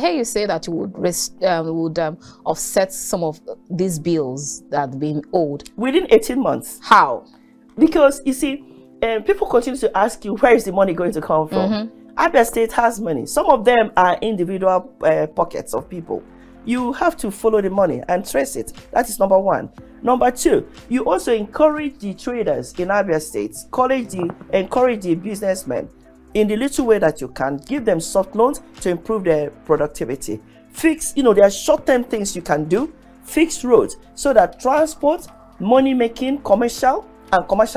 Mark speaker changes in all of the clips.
Speaker 1: hear you say that you would offset some of these bills that have been owed.
Speaker 2: Within 18 months.
Speaker 1: How?
Speaker 2: Because, you see, people continue to ask you, where is the money going to come from? Abia State has money. Some of them are individual pockets of people. You have to follow the money and trace it. That is number one. Number two, you also encourage the traders in Abia State, encourage the businessmen in the little way that you can. Give them soft loans to improve their productivity. Fix, there are short-term things you can do. Fix roads so that transport, money-making, commercial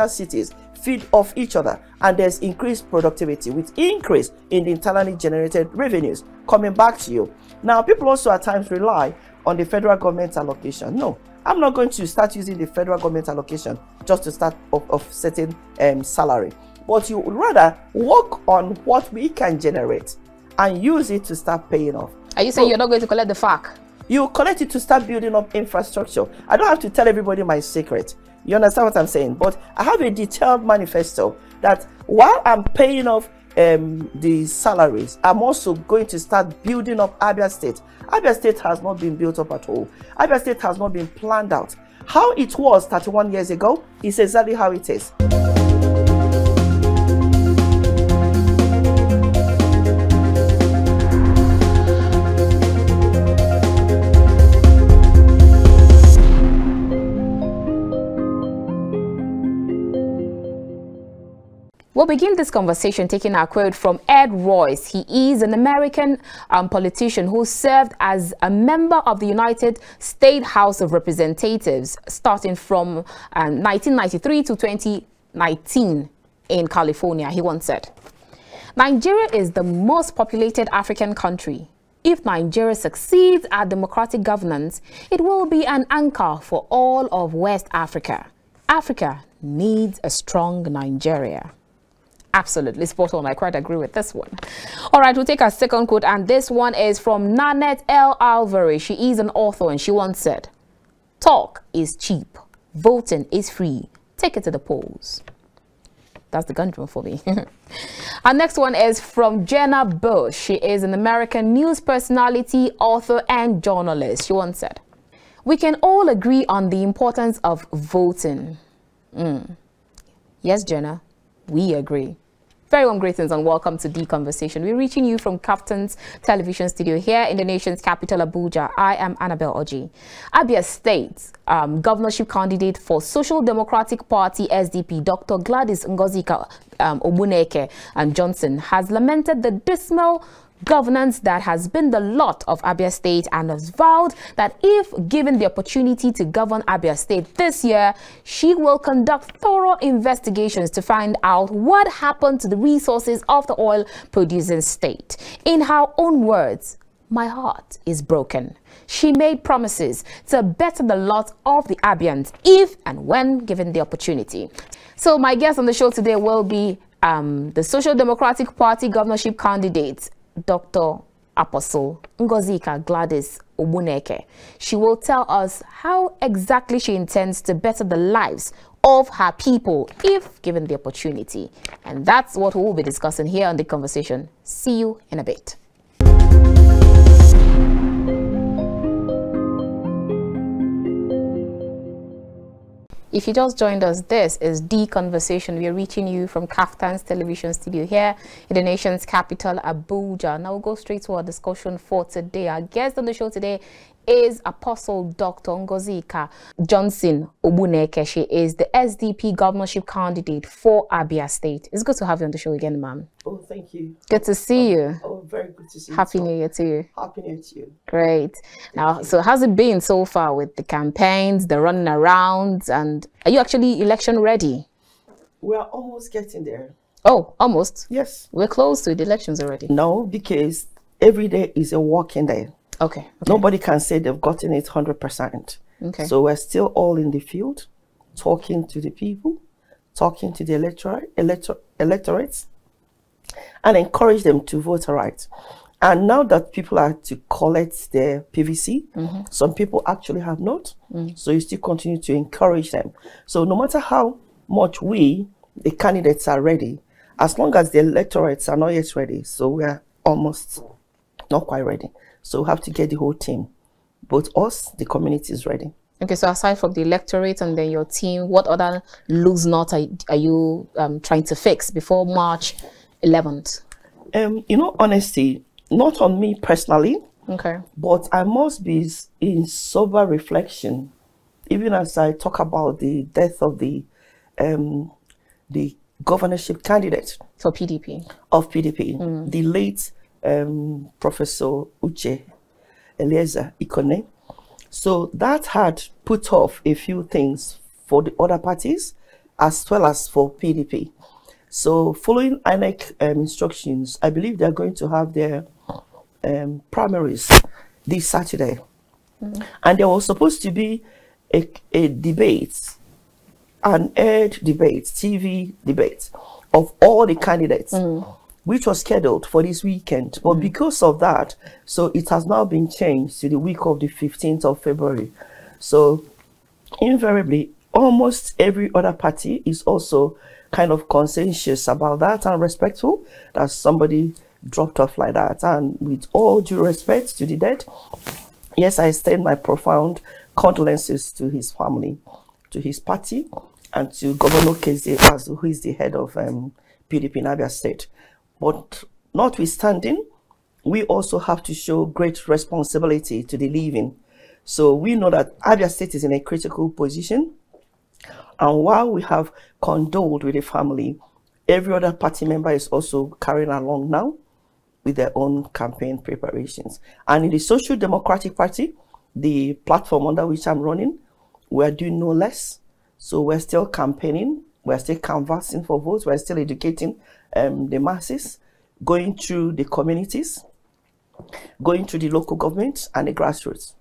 Speaker 2: cities feed off each other, and there's increased productivity with increase in the internally generated revenues coming back to you. Now, people also at times rely on the federal government allocation. No, I'm not going to start using the federal government allocation just to start offsetting salary, but you would rather work on what we can generate and use it to start paying off.
Speaker 1: Are you saying you're not going to collect the FAC?
Speaker 2: You collect it to start building up infrastructure. I don't have to tell everybody my secret. You understand what I'm saying? But I have a detailed manifesto that while I'm paying off the salaries, I'm also going to start building up Abia State. Abia State has not been built up at all. Abia State has not been planned out. How it was 31 years ago is exactly how it is.
Speaker 1: We'll begin this conversation taking our quote from Ed Royce. He is an American politician who served as a member of the United States House of Representatives starting from 1993 to 2019 in California. He once said, "Nigeria is the most populated African country. If Nigeria succeeds at democratic governance, it will be an anchor for all of West Africa. Africa needs a strong Nigeria." Absolutely spot on. I quite agree with this one. All right, we'll take our second quote, and this one is from Nanette L. Alvarez. She is an author, and she once said, "Talk is cheap. Voting is free. Take it to the polls." That's the gun drum for me. Our next one is from Jenna Bush. She is an American news personality, author, and journalist. She once said, "We can all agree on the importance of voting." Yes, Jenna, we agree. Very warm greetings and welcome to The Conversation. We're reaching you from KAFTAN's television studio here in the nation's capital, Abuja. I am Annabel Orji. Abia State governorship candidate for Social Democratic Party SDP, Dr. Gladys Johnson-Ogbuneke and Johnson, has lamented the dismal governance that has been the lot of Abia State and has vowed that if given the opportunity to govern Abia State this year, she will conduct thorough investigations to find out what happened to the resources of the oil-producing state. In her own words, "My heart is broken." She made promises to better the lot of the Abians if and when given the opportunity. So my guest on the show today will be the Social Democratic Party governorship candidate, Dr. Apostle Ngozika Gladys Ogbuneke. She will tell us how exactly she intends to better the lives of her people if given the opportunity. And that's what we will be discussing here on The Conversation. See you in a bit. If you just joined us, this is The Conversation. We are reaching you from KAFTAN's television studio here in the nation's capital, Abuja. Now we'll go straight to our discussion for today. Our guest on the show today is Apostle Dr. Ngozika Johnson-Ogbuneke. She is the SDP governorship candidate for Abia State. It's good to have you on the show again, ma'am.
Speaker 2: Oh, thank you.
Speaker 1: Good to see you.
Speaker 2: Oh, very good to see you.
Speaker 1: Happy New Year to you.
Speaker 2: Happy New Year to you.
Speaker 1: Great. Now, so how's it been so far with the campaigns, the running around, and are you actually election ready?
Speaker 2: We are almost getting there.
Speaker 1: Oh, almost?
Speaker 2: Yes.
Speaker 1: We're close to the elections already.
Speaker 2: No, because every day is a working day.
Speaker 1: Okay.
Speaker 2: Nobody can say they've gotten it 100%.
Speaker 1: Okay.
Speaker 2: So we're still all in the field, talking to the people, talking to the electorates, and encourage them to vote right. And now that people are to collect their PVC, some people actually have not. So you still continue to encourage them. So no matter how much we, the candidates, are ready, as long as the electorates are not yet ready, so we're almost not quite ready. So we have to get the whole team. Both us, the community is ready.
Speaker 1: Okay, so aside from the electorate and then your team, what other loose knots are you trying to fix before March 11th?
Speaker 2: You know, honestly, not on me personally,
Speaker 1: okay,
Speaker 2: but I must be in sober reflection, even as I talk about the death of the governorship candidate
Speaker 1: for PDP.
Speaker 2: Of PDP, the late Professor Uche Eliezer Ikone. So that had put off a few things for the other parties as well as for PDP. So following INEC instructions, I believe they're going to have their primaries this Saturday. And there was supposed to be a debate, an aired debate, TV debate of all the candidates, which was scheduled for this weekend. But because of that, so it has now been changed to the week of the 15th of February. So invariably, almost every other party is also kind of conscientious about that and respectful that somebody dropped off like that. And with all due respect to the dead, yes, I extend my profound condolences to his family, to his party, and to Governor Keze, who is the head of PDP in Abia State. But notwithstanding, we also have to show great responsibility to the living. So we know that Abia State is in a critical position. And while we have condoled with the family, every other party member is also carrying along now with their own campaign preparations. And in the Social Democratic Party, the platform under which I'm running, we're doing no less. So we're still campaigning, we're still canvassing for votes, we're still educating the masses, going through the communities, going through the local government and the grassroots.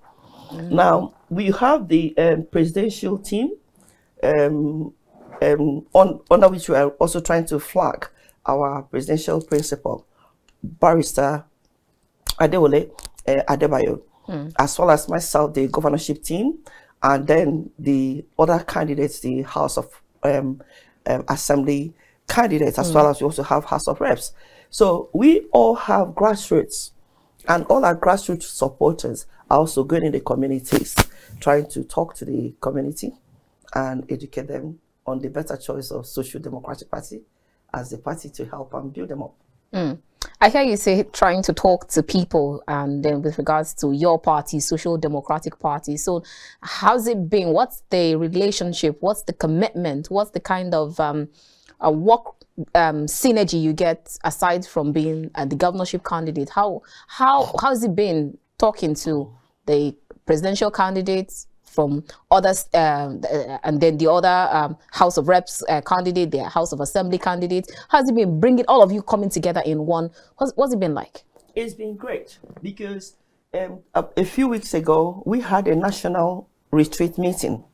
Speaker 2: Now, we have the presidential team under which we are also trying to flag our presidential principal, Barrister Adewale Adebayo, as well as myself, the governorship team, and then the other candidates, the House of Assembly candidates, as well as we also have House of Reps. So we all have grassroots, and all our grassroots supporters are also going in the communities, trying to talk to the community and educate them on the better choice of Social Democratic Party as the party to help and build them up.
Speaker 1: I hear you say trying to talk to people, and then with regards to your party, Social Democratic Party. So how's it been? What's the relationship? What's the commitment? What's the kind of work synergy you get aside from being the governorship candidate? How's it been talking to the presidential candidates from others, and then the other House of Reps candidate, the House of Assembly candidate? How's it been bringing all of you coming together in one? What's it been like?
Speaker 2: It's been great because a few weeks ago, we had a national retreat meeting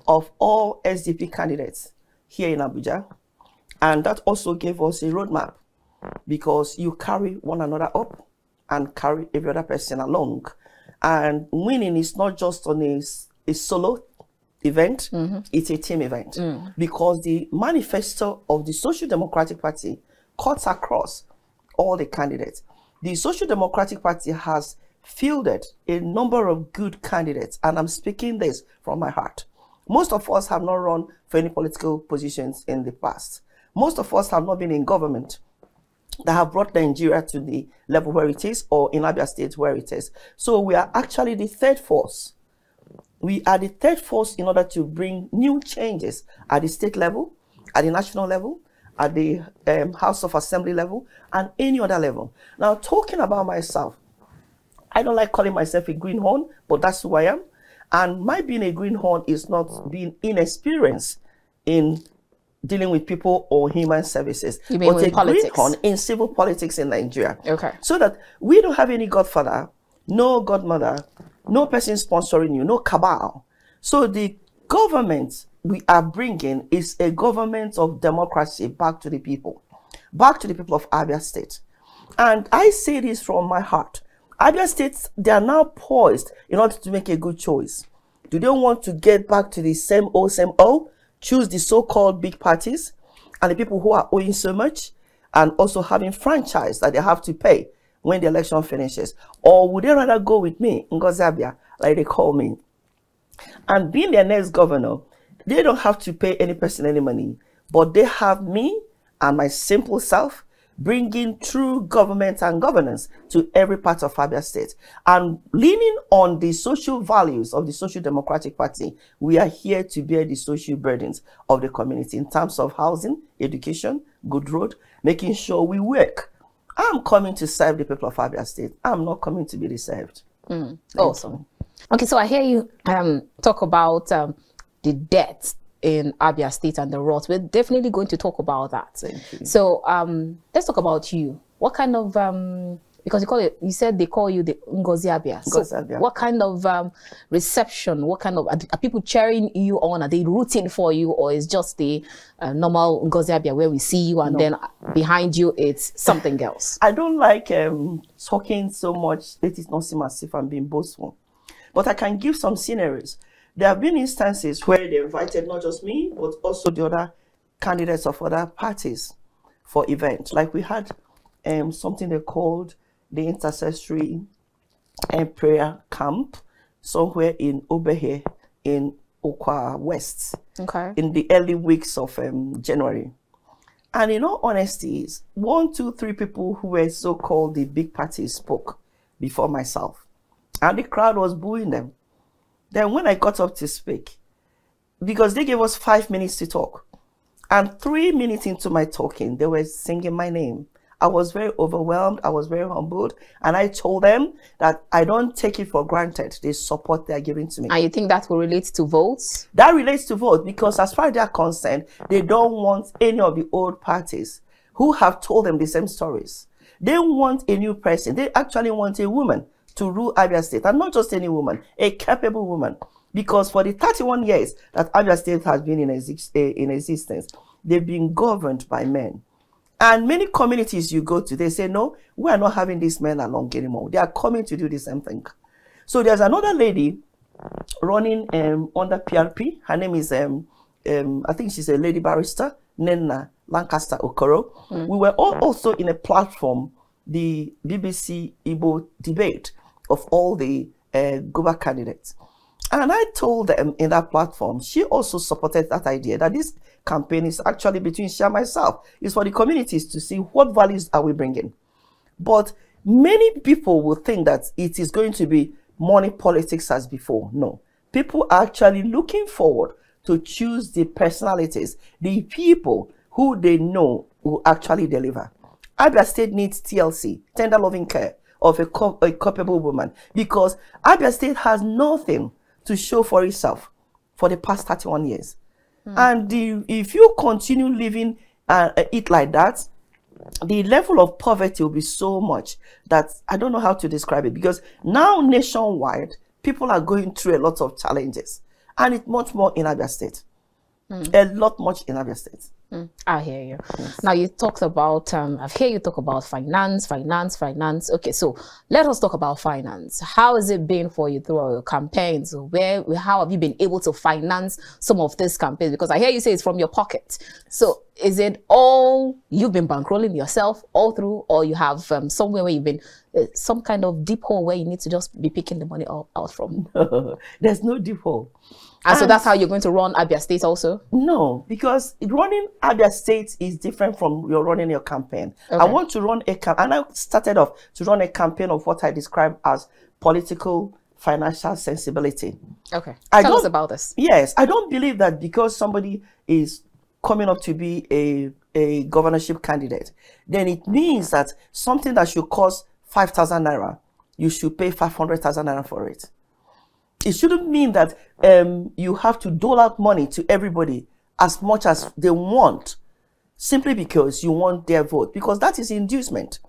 Speaker 2: of all SDP candidates here in Abuja. And that also gave us a roadmap, because you carry one another up and carry every other person along. And winning is not just on a solo event, it's a team event. Because the manifesto of the Social Democratic Party cuts across all the candidates. The Social Democratic Party has fielded a number of good candidates, and I'm speaking this from my heart. Most of us have not run for any political positions in the past. Most of us have not been in government that have brought Nigeria to the level where it is, or in Abia State where it is. So we are actually the third force. We are the third force in order to bring new changes at the state level, at the national level, at the House of Assembly level, and any other level. Now, talking about myself, I don't like calling myself a greenhorn, but that's who I am. And my being a greenhorn is not being inexperienced in dealing with people or human services, but a greenhorn in civil politics in Nigeria. So that we don't have any godfather, no godmother, no person sponsoring you, no cabal. So the government we are bringing is a government of democracy back to the people of Abia State. And I say this from my heart. Abia State, they are now poised in order to make a good choice. Do they want to get back to the same old, choose the so-called big parties and the people who are owing so much, and also having franchise that they have to pay when the election finishes? Or would they rather go with me, Ngozi Abia, like they call me? And being their next governor, they don't have to pay any person any money, but they have me and my simple self bringing true government and governance to every part of Abia State. And leaning on the social values of the Social Democratic Party, we are here to bear the social burdens of the community in terms of housing, education, good road, making sure we work. I'm coming to serve the people of Abia State. I'm not coming to be served.
Speaker 1: Awesome. Okay, so I hear you talk about the debt in Abia State and the rot. We're definitely going to talk about that.
Speaker 2: Thank you.
Speaker 1: So let's talk about you. What kind of because you said they call you the Ngozi Abia. So what kind of reception, what kind of, are people cheering you on? Are they rooting for you, or is just the normal Ngozi Abia where we see you and then behind you it's something else?
Speaker 2: I don't like talking so much. Let it not seem as if I'm being boastful, but I can give some scenarios. There have been instances where they invited not just me, but also the other candidates of other parties for events. Like we had something they called the intercessory prayer camp somewhere in Obehe in Okwa West, in the early weeks of January. And in all honesty, 1, 2, 3 people who were so-called the big parties spoke before myself, and the crowd was booing them. Then when I got up to speak, because they gave us 5 minutes to talk, and 3 minutes into my talking, they were singing my name. I was very overwhelmed. I was very humbled. And I told them that I don't take it for granted, the support they're giving to me.
Speaker 1: And you think that will relate to votes?
Speaker 2: That relates to vote, because as far as they're concerned, they don't want any of the old parties who have told them the same stories. They want a new person. They actually want a woman to rule Abia State, and not just any woman, a capable woman. Because for the 31 years that Abia State has been in existence, they've been governed by men. And many communities you go to, they say, no, we are not having these men along anymore. They are coming to do the same thing. So there's another lady running under PRP. Her name is, I think she's a lady barrister, Nena Lancaster Okoro. We were all also in a platform, the BBC Igbo debate of all the Goba candidates. And I told them in that platform, she also supported that idea that this campaign is actually between she and myself. It's for the communities to see what values are we bringing. But many people will think that it is going to be money politics as before. No. People are actually looking forward to choose the personalities, the people who they know will actually deliver. Abia State needs TLC, tender loving care of a capable woman, because Abia State has nothing to show for itself for the past 31 years. And if you continue living it like that, the level of poverty will be so much that I don't know how to describe it, because now nationwide, people are going through a lot of challenges, and it's much more in Abia State. A lot much in Abia State.
Speaker 1: I hear you.
Speaker 2: Yes.
Speaker 1: Now you talked about, I've heard you talk about finance. Okay, so let us talk about finance. How has it been for you through your campaigns? How have you been able to finance some of these campaigns? Because I hear you say it's from your pocket. So is it all you've been bankrolling yourself all through, or you have somewhere where you've been, some kind of deep hole where you need to just be picking the money out from?
Speaker 2: There's no deep hole.
Speaker 1: And so that's how you're going to run Abia State also?
Speaker 2: No, because running Abia State is different from running your campaign. Okay. I want to run a campaign, and I started off to run a campaign of what I describe as political financial sensibility. Okay, tell us about this. Yes, I don't believe that because somebody is coming up to be a governorship candidate, then it means that something that should cost 5,000 naira, you should pay 500,000 naira for it. It shouldn't mean that you have to dole out money to everybody as much as they want, simply because you want their vote, because that is inducement.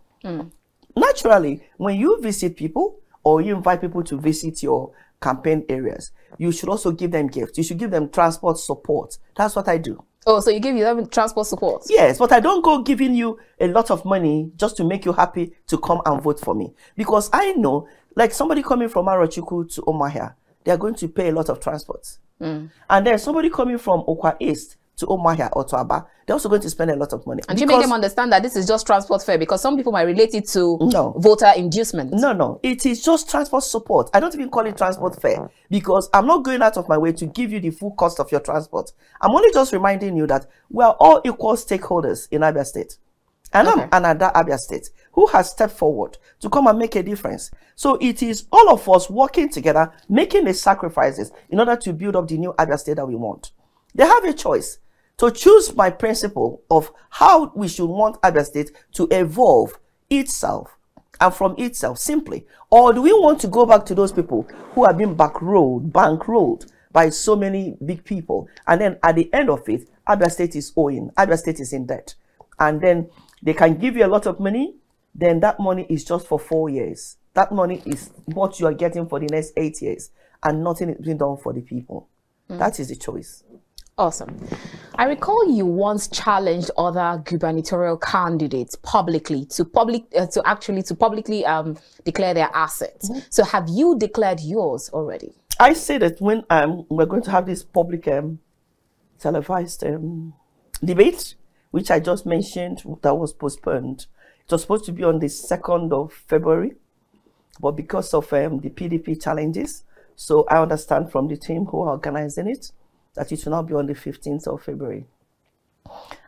Speaker 2: Naturally, when you visit people or you invite people to visit your campaign areas, you should also give them gifts. You should give them transport support. That's what I do. Oh, so you give them transport support? Yes, but I don't go giving you a lot of money just to make you happy to come and vote for me. Because I know, like somebody coming from Arochukwu to Omahia, they are going to pay a lot of transport. And then somebody coming from Okwa East to Omahia or to Aba, they're also going to spend a lot of money.
Speaker 1: And you make them understand that this is just transport fare, because some people might relate it to voter inducement.
Speaker 2: No, it is just transport support. I don't even call it transport fare, because I'm not going out of my way to give you the full cost of your transport. I'm only just reminding you that we are all equal stakeholders in Abia State. And I'm another Abia State who has stepped forward to come and make a difference. So it is all of us working together, making the sacrifices in order to build up the new Abia State that we want. They have a choice to choose my principle of how we should want Abia State to evolve itself and from itself simply. Or do we want to go back to those people who have been bankrolled by so many big people, and then at the end of it, Abia State is owing, Abia State is in debt, and then they can give you a lot of money, then that money is just for 4 years. That money is what you are getting for the next 8 years, and nothing is being done for the people. That is the choice.
Speaker 1: Awesome. I recall you once challenged other gubernatorial candidates publicly to publicly declare their assets. So have you declared yours already? I
Speaker 2: say that when we're going to have this public televised debate, which I just mentioned, that was postponed. It was supposed to be on the 2nd of February, but because of the PDP challenges, so I understand from the team who are organizing it that it will now be on the 15th of February.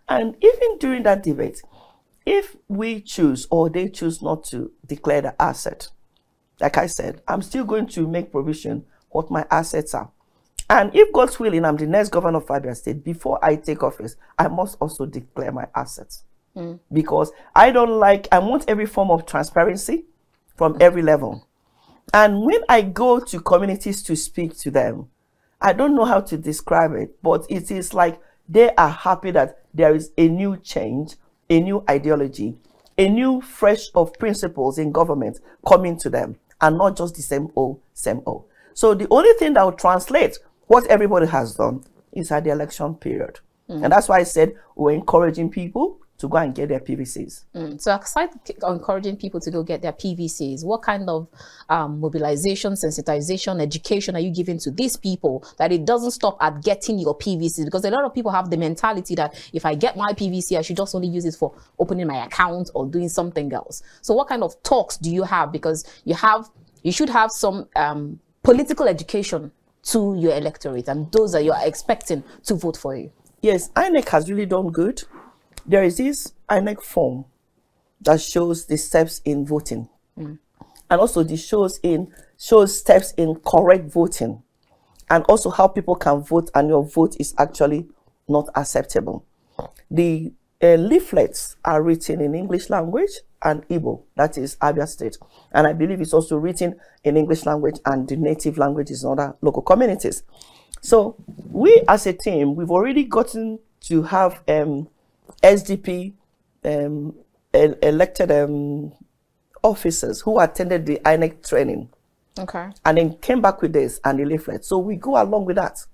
Speaker 2: And even during that debate, if we choose or they choose not to declare the asset, like I said, I'm still going to make provision what my assets are. And if God's willing, I'm the next governor of Abia State, before I take office, I must also declare my assets. Because I want every form of transparency from every level. And when I go to communities to speak to them, I don't know how to describe it, but it is like they are happy that there is a new change, a new ideology, a new fresh of principles in government coming to them, and not just the same old, same old. So the only thing that will translate what everybody has done is at the election period. And that's why I said we're encouraging people to go and get their PVCs.
Speaker 1: So aside encouraging people to go get their PVCs, what kind of mobilization, sensitization, education are you giving to these people that it doesn't stop at getting your PVCs? Because a lot of people have the mentality that if I get my PVC, I should just only use it for opening my account or doing something else. So what kind of talks do you have? Because you should have some political education to your electorate and those that you are expecting to vote for you.
Speaker 2: Yes, INEC has really done good. There is this INEC form that shows the steps in voting. And also this shows steps in correct voting. And also how people can vote and your vote is actually not acceptable. The leaflets are written in English language and Igbo, that is Abia State. And I believe it's also written in English language and the native languages in other local communities. So we as a team, we've already gotten to have SDP elected officers who attended the INEC training. And then came back with this and the leaflet. So we go along with that.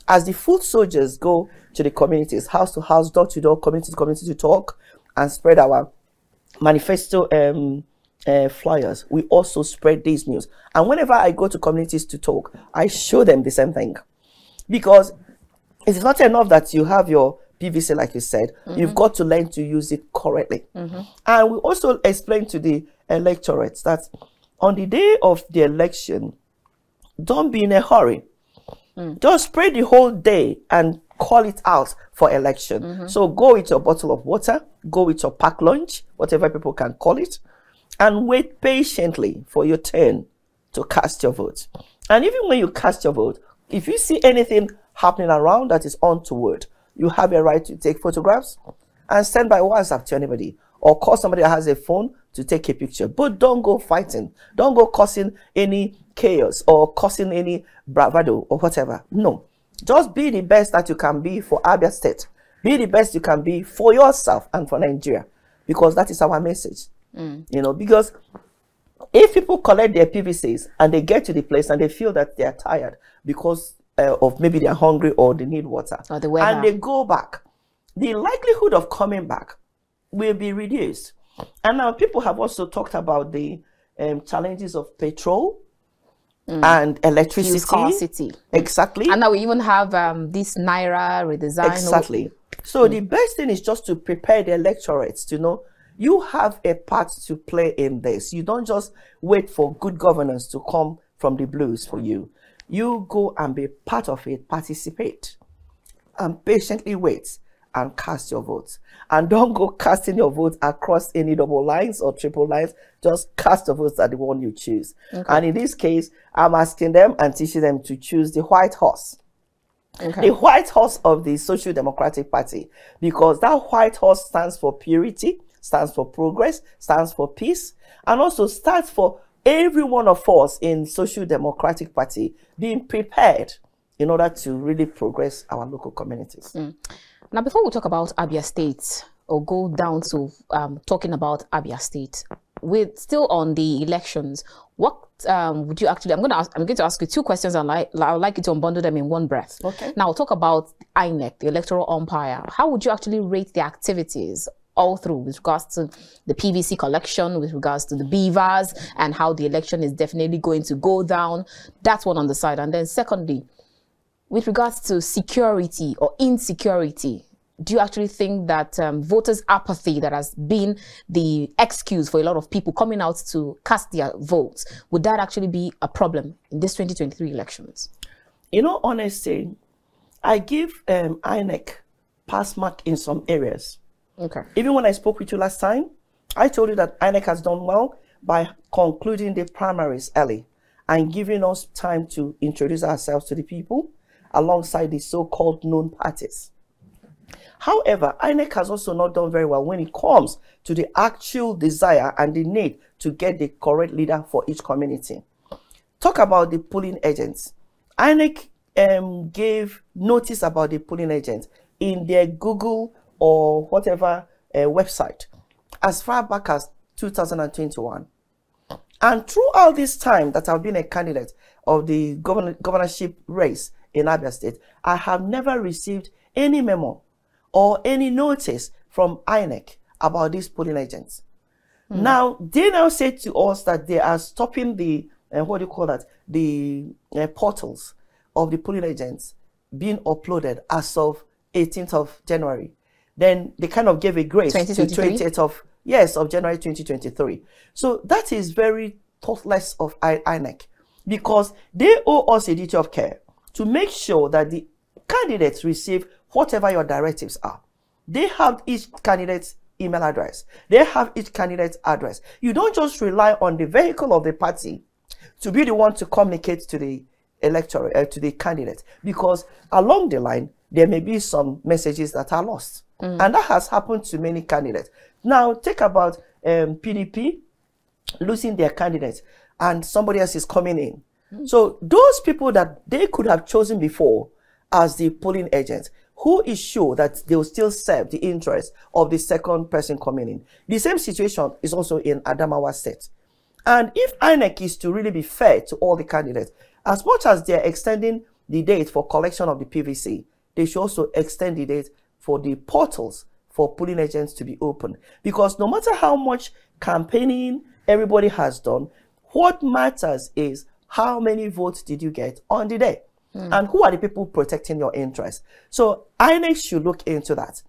Speaker 2: As the foot soldiers go to the communities, house to house, door to door, community to community to talk and spread our manifesto flyers, we also spread these news. And whenever I go to communities to talk, I show them the same thing. Because it's not enough that you have your PVC, like you said, you've got to learn to use it correctly. And we also explain to the electorates that on the day of the election, don't be in a hurry. Just spray the whole day and call it out for election. So go with your bottle of water, go with your packed lunch, whatever people can call it, and wait patiently for your turn to cast your vote. And even when you cast your vote, if you see anything happening around that is untoward, you have a right to take photographs and send by WhatsApp to anybody, or call somebody that has a phone to take a picture. But don't go fighting. Don't go causing any chaos or causing any bravado or whatever. No. Just be the best that you can be for Abia State. Be the best you can be for yourself and for Nigeria. Because that is our message. You know, because if people collect their PVCs and they get to the place and they feel that they are tired because of maybe they're hungry or they need water,
Speaker 1: or the weather,
Speaker 2: and they go back, the likelihood of coming back will be reduced. And now people have also talked about the challenges of petrol. and electricity.
Speaker 1: Fuel scarcity.
Speaker 2: Exactly.
Speaker 1: And now we even have this Naira redesign.
Speaker 2: Exactly. So the best thing is just to prepare the electorates to know you have a part to play in this. You don't just wait for good governance to come from the blues for you. You go and be part of it, participate, and patiently wait and cast your votes. And don't go casting your votes across any double lines or triple lines. Just cast the votes at the one you choose. Okay. And in this case, I'm asking them and teaching them to choose the white horse. Okay. The white horse of the Social Democratic Party, because that white horse stands for purity, stands for progress, stands for peace, and also stands for every one of us in Social Democratic Party being prepared in order to really progress our local communities.
Speaker 1: Now, before we talk about Abia State, or go down to talking about Abia State, we're still on the elections. What would you actually? I'm going to ask you two questions. I'd like you to unbundle them in one breath. Okay. Now, we'll talk about INEC, the electoral umpire. How would you actually rate the activities all through, with regards to the PVC collection, with regards to the beavers, and how the election is definitely going to go down? That's one on the side. And then secondly, with regards to security or insecurity, do you actually think that voters' apathy that has been the excuse for a lot of people coming out to cast their votes, would that actually be a problem in this 2023 elections?
Speaker 2: You know, honestly, I give INEC pass mark in some areas. Okay. Even when I spoke with you last time, I told you that INEC has done well by concluding the primaries early and giving us time to introduce ourselves to the people alongside the so-called known parties. However, INEC has also not done very well when it comes to the actual desire and the need to get the correct leader for each community. Talk about the polling agents. INEC gave notice about the polling agents in their Google or whatever website as far back as 2021. And throughout this time that I've been a candidate of the governorship race in Abia State, I have never received any memo or any notice from INEC about these polling agents. Now, they now say to us that they are stopping the, what do you call that, the portals of the polling agents being uploaded as of 18th of January. Then they kind of gave a grace to 28th of January 2023. So that is very thoughtless of INEC, because they owe us a duty of care to make sure that the candidates receive whatever your directives are. They have each candidate's email address. They have each candidate's address. You don't just rely on the vehicle of the party to be the one to communicate to the electorate, to the candidate, because along the line, there may be some messages that are lost. And that has happened to many candidates. Now, take about PDP losing their candidates and somebody else is coming in. So those people that they could have chosen before as the polling agents, who is sure that they will still serve the interest of the second person coming in? The same situation is also in Adamawa State. And if INEC is to really be fair to all the candidates, as much as they're extending the date for collection of the PVC, they should also extend the date for the portals for polling agents to be open. Because no matter how much campaigning everybody has done, what matters is how many votes did you get on the day? And who are the people protecting your interests? So INEC should look into that.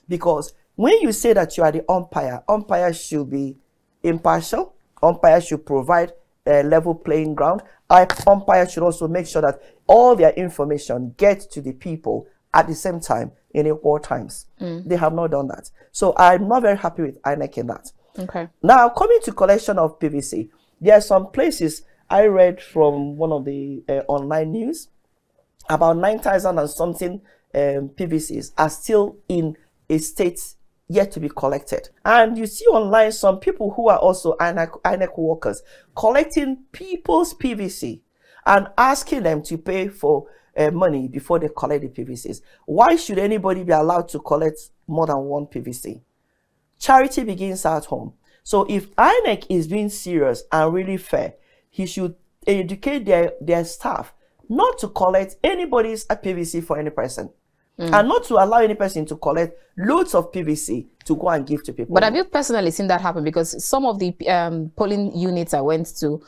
Speaker 2: Because when you say that you are the umpire, umpire should be impartial. Umpire should provide a level playing ground. Umpire should also make sure that all their information gets to the people at the same time in equal times. They have not done that. So I'm not very happy with INEC in that. Okay. Now, coming to collection of PVC, there are some places I read from one of the online news, about 9,000 and something PVCs are still in a state yet to be collected. And you see online some people who are also INEC workers collecting people's PVC and asking them to pay for money before they collect the PVCs. Why should anybody be allowed to collect more than one PVC? Charity begins at home. So if INEC is being serious and really fair, he should educate their staff not to collect anybody's PVC for any person. and not to allow any person to collect loads of PVC to go and give to people.
Speaker 1: But have you personally seen that happen? Because some of the polling units I went to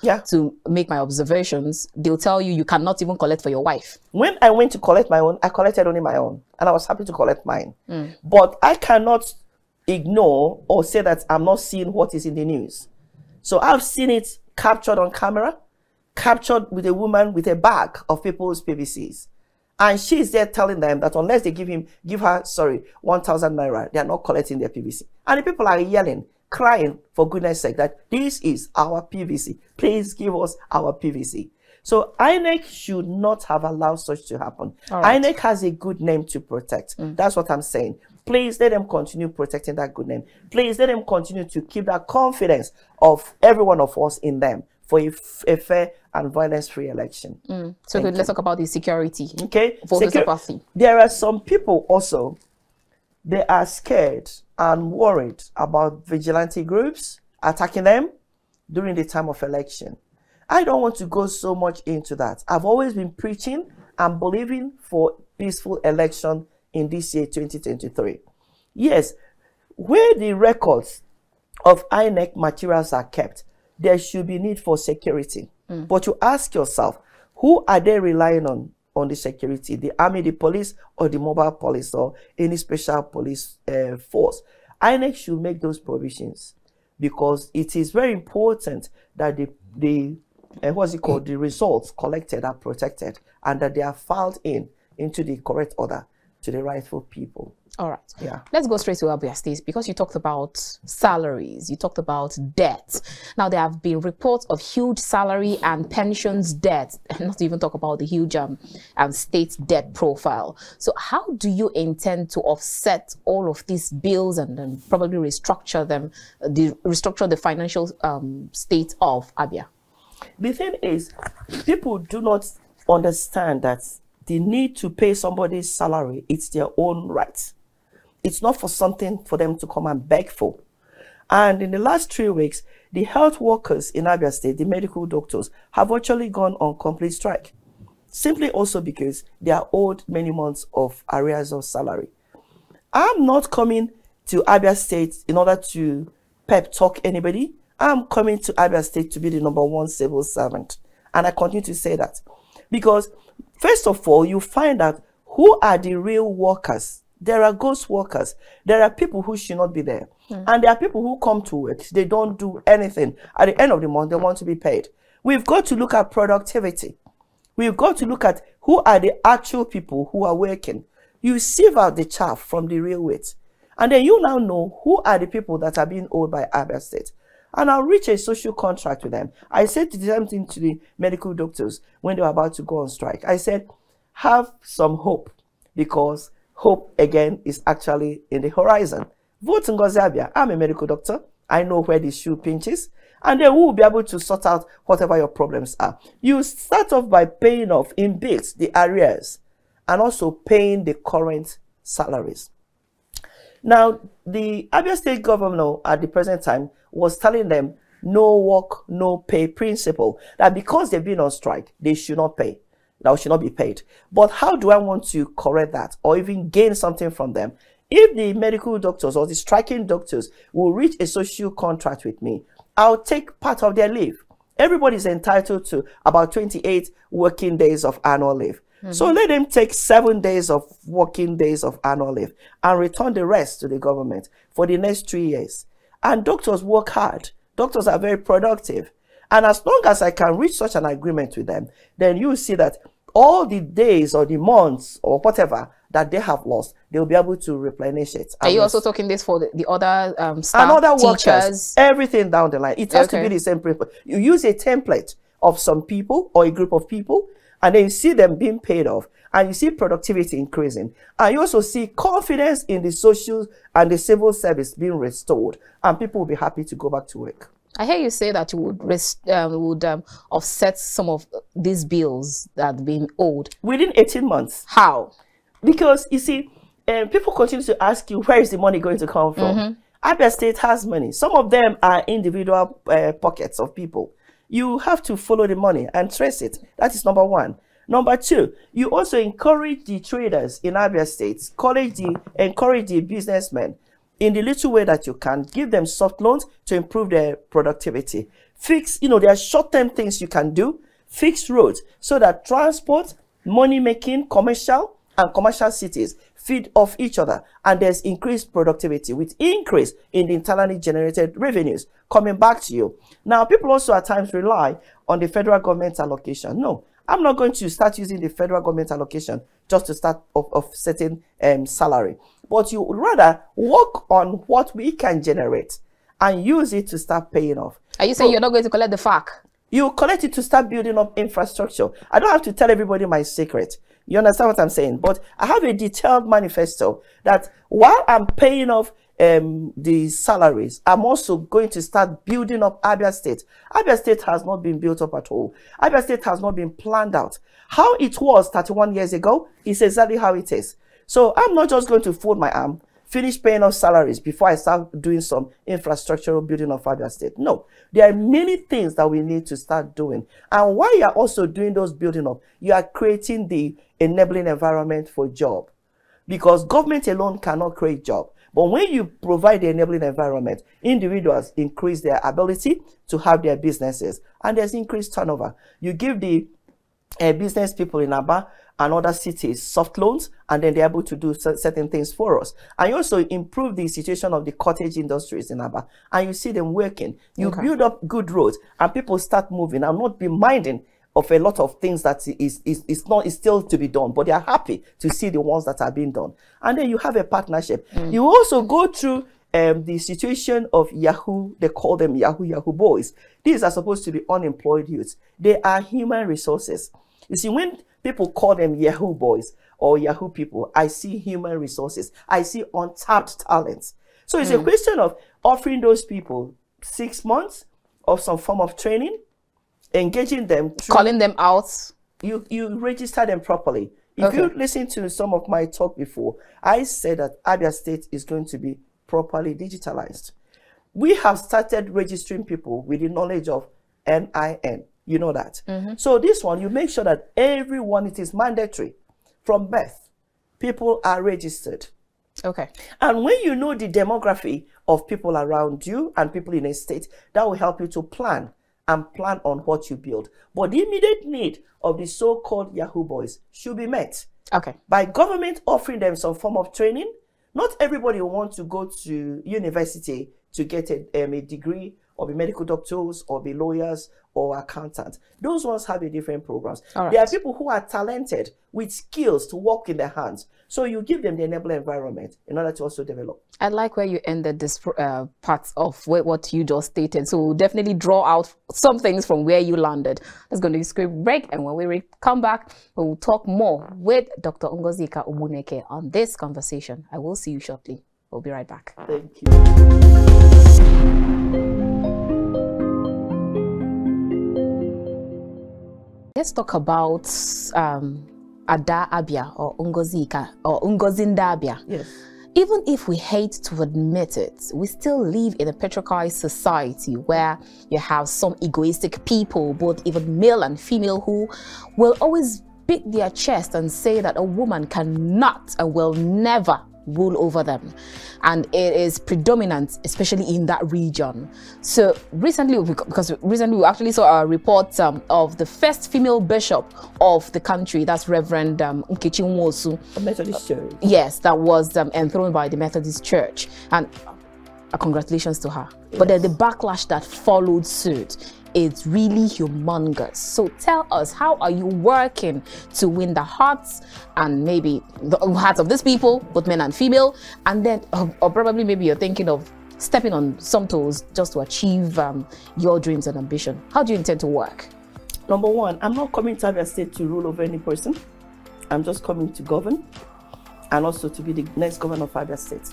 Speaker 1: make my observations, they'll tell you cannot even collect for your wife.
Speaker 2: When I went to collect my own, I collected only my own, and I was happy to collect mine. But I cannot ignore or say that I'm not seeing what is in the news. So I've seen it captured on camera, captured with a woman with a bag of people's PVCs. And she's there telling them that unless they give her 1,000 naira, they are not collecting their PVC. And the people are yelling, crying, for goodness sake, that this is our PVC. Please give us our PVC. So INEC should not have allowed such to happen. Right. INEC has a good name to protect. That's what I'm saying. Please let them continue protecting that good name. Please let them continue to keep that confidence of every one of us in them for a fair and violence-free election.
Speaker 1: So let's talk about the security.
Speaker 2: Okay.
Speaker 1: Security.
Speaker 2: There are some people also, they are scared and worried about vigilante groups attacking them during the time of election. I don't want to go so much into that. I've always been preaching and believing for peaceful election in this year, 2023. Yes, where the records of INEC materials are kept, there should be need for security. But you ask yourself, who are they relying on the security? The army, the police, or the mobile police, or any special police force? INEC should make those provisions, because it is very important that the results collected are protected, and that they are filed into the correct order to the rightful people.
Speaker 1: All right.
Speaker 2: Yeah.
Speaker 1: Let's go straight to Abia State, because you talked about salaries, you talked about debt. Now, there have been reports of huge salary and pensions debt, and not to even talk about the huge state debt profile. So how do you intend to offset all of these bills and then probably restructure them, restructure the financial state of Abia?
Speaker 2: The thing is, people do not understand that the need to pay somebody's salary, it's their own right. It's not for something for them to come and beg for. And in the last 3 weeks, the health workers in Abia State, the medical doctors, have actually gone on complete strike. Simply also because they are owed many months of arrears of salary. I'm not coming to Abia State in order to pep talk anybody. I'm coming to Abia State to be the #1 civil servant. And I continue to say that. Because first of all, you find out who are the real workers. There are ghost workers. There are people who should not be there. And there are people who come to work. They don't do anything. At the end of the month, they want to be paid. We've got to look at productivity. We've got to look at who are the actual people who are working. You sieve out the chaff from the real weight. And then you now know who are the people that are being owed by Abia State. And I'll reach a social contract with them. I said to the medical doctors when they were about to go on strike, I said, have some hope, because hope, again, is actually in the horizon. Vote Ngozi Abia. I'm a medical doctor. I know where the shoe pinches. And then we will be able to sort out whatever your problems are. You start off by paying off in bits the arrears and also paying the current salaries. Now, the Abia State governor at the present time was telling them no work, no pay principle, that because they've been on strike, they should not pay. That should not be paid. But how do I want to correct that or even gain something from them? If the medical doctors or the striking doctors will reach a social contract with me, I'll take part of their leave. Everybody is entitled to about 28 working days of annual leave. So let them take 7 days of working days of annual leave and return the rest to the government for the next 3 years. And doctors work hard. Doctors are very productive. And as long as I can reach such an agreement with them, then you will see that all the days or the months or whatever that they have lost, they'll be able to replenish it.
Speaker 1: Are you also talking this for the other staff,
Speaker 2: and other
Speaker 1: teachers?
Speaker 2: Workers, everything down the line. It has to be the same principle. You use a template of some people or a group of people, and then you see them being paid off, and you see productivity increasing. And you also see confidence in the social and the civil service being restored, and people will be happy to go back to work.
Speaker 1: I hear you say that you would offset some of these bills that have been owed.
Speaker 2: Within 18 months.
Speaker 1: How?
Speaker 2: Because, you see, people continue to ask you, where is the money going to come from? Abia State has money. Some of them are individual pockets of people. You have to follow the money and trace it. That is #1. Number two, you also encourage the traders in Abia State, encourage the businessmen in the little way that you can, give them soft loans to improve their productivity. Fix, there are short-term things you can do. Fix roads so that transport, money-making, commercial cities feed off each other, and there's increased productivity with increase in the internally generated revenues coming back to you. Now, people also at times rely on the federal government allocation. No, I'm not going to start using the federal government allocation just to start offsetting salary, but you would rather work on what we can generate and use it to start paying off.
Speaker 1: Are you saying you're not going to collect the FAC?
Speaker 2: You collect it to start building up infrastructure. I don't have to tell everybody my secret. You understand what I'm saying? But I have a detailed manifesto that while I'm paying off the salaries, I'm also going to start building up Abia State. Abia State has not been built up at all. Abia State has not been planned out. How it was 31 years ago is exactly how it is. So I'm not just going to fold my arm, finish paying off salaries before I start doing some infrastructural building of Abia State. No, there are many things that we need to start doing. And while you're also doing those building up, you are creating the enabling environment for job. Because government alone cannot create job. But when you provide the enabling environment, individuals increase their ability to have their businesses. And there's increased turnover. You give the business people in Aba and other cities soft loans, and then they're able to do certain things for us. And you also improve the situation of the cottage industries in Aba, and you see them working. You build up good roads, and people start moving and not be minding of a lot of things that is still to be done, but they are happy to see the ones that are being done. And then you have a partnership. You also go through the situation of Yahoo. They call them Yahoo boys. These are supposed to be unemployed youths. They are human resources. You see, when people call them Yahoo boys or Yahoo people, I see human resources. I see untapped talents. So it's a question of offering those people 6 months of some form of training, engaging them,
Speaker 1: calling them out.
Speaker 2: You register them properly. If you listen to some of my talk before, I said that Abia State is going to be properly digitalized. We have started registering people with the knowledge of NIN. You know that. So this one, you make sure that everyone, it is mandatory from birth. People are registered.
Speaker 1: Okay.
Speaker 2: And when you know the demography of people around you and people in a state, that will help you to plan and plan on what you build. But the immediate need of the so-called Yahoo boys should be met.
Speaker 1: Okay.
Speaker 2: By government offering them some form of training. Not everybody will want to go to university to get a degree or be medical doctors or be lawyers or accountants. Those ones have a different programs. There are people who are talented with skills to work in their hands. So you give them the enabling environment in order to also develop.
Speaker 1: I like where you ended this part of what you just stated. So we'll definitely draw out some things from where you landed. Let's go to a quick break, and when we come back, we'll talk more with Dr. Johnson-Ogbuneke on this conversation. I will see you shortly. We'll be right back.
Speaker 2: Thank you.
Speaker 1: Let's talk about Ada Abia or Ngozika or Ngozinda Abia.
Speaker 2: Yes.
Speaker 1: Even if we hate to admit it, we still live in a patriarchal society where you have some egoistic people, both even male and female, who will always beat their chest and say that a woman cannot and will never rule over them, and it is predominant, especially in that region. So recently, because recently we actually saw a report of the first female bishop of the country, that's Reverend Nkechi Nwosu,
Speaker 2: Methodist Church.
Speaker 1: Yes, that was enthroned by the Methodist Church, and congratulations to her. Yes. But then the backlash that followed suit is really humongous. So tell us, how are you working to win the hearts and maybe the hearts of these people, both men and female, and then or probably maybe you're thinking of stepping on some toes just to achieve your dreams and ambition. How do you intend to work?
Speaker 2: Number one, I'm not coming to Abia State to rule over any person. I'm just coming to govern and also to be the next governor of Abia State.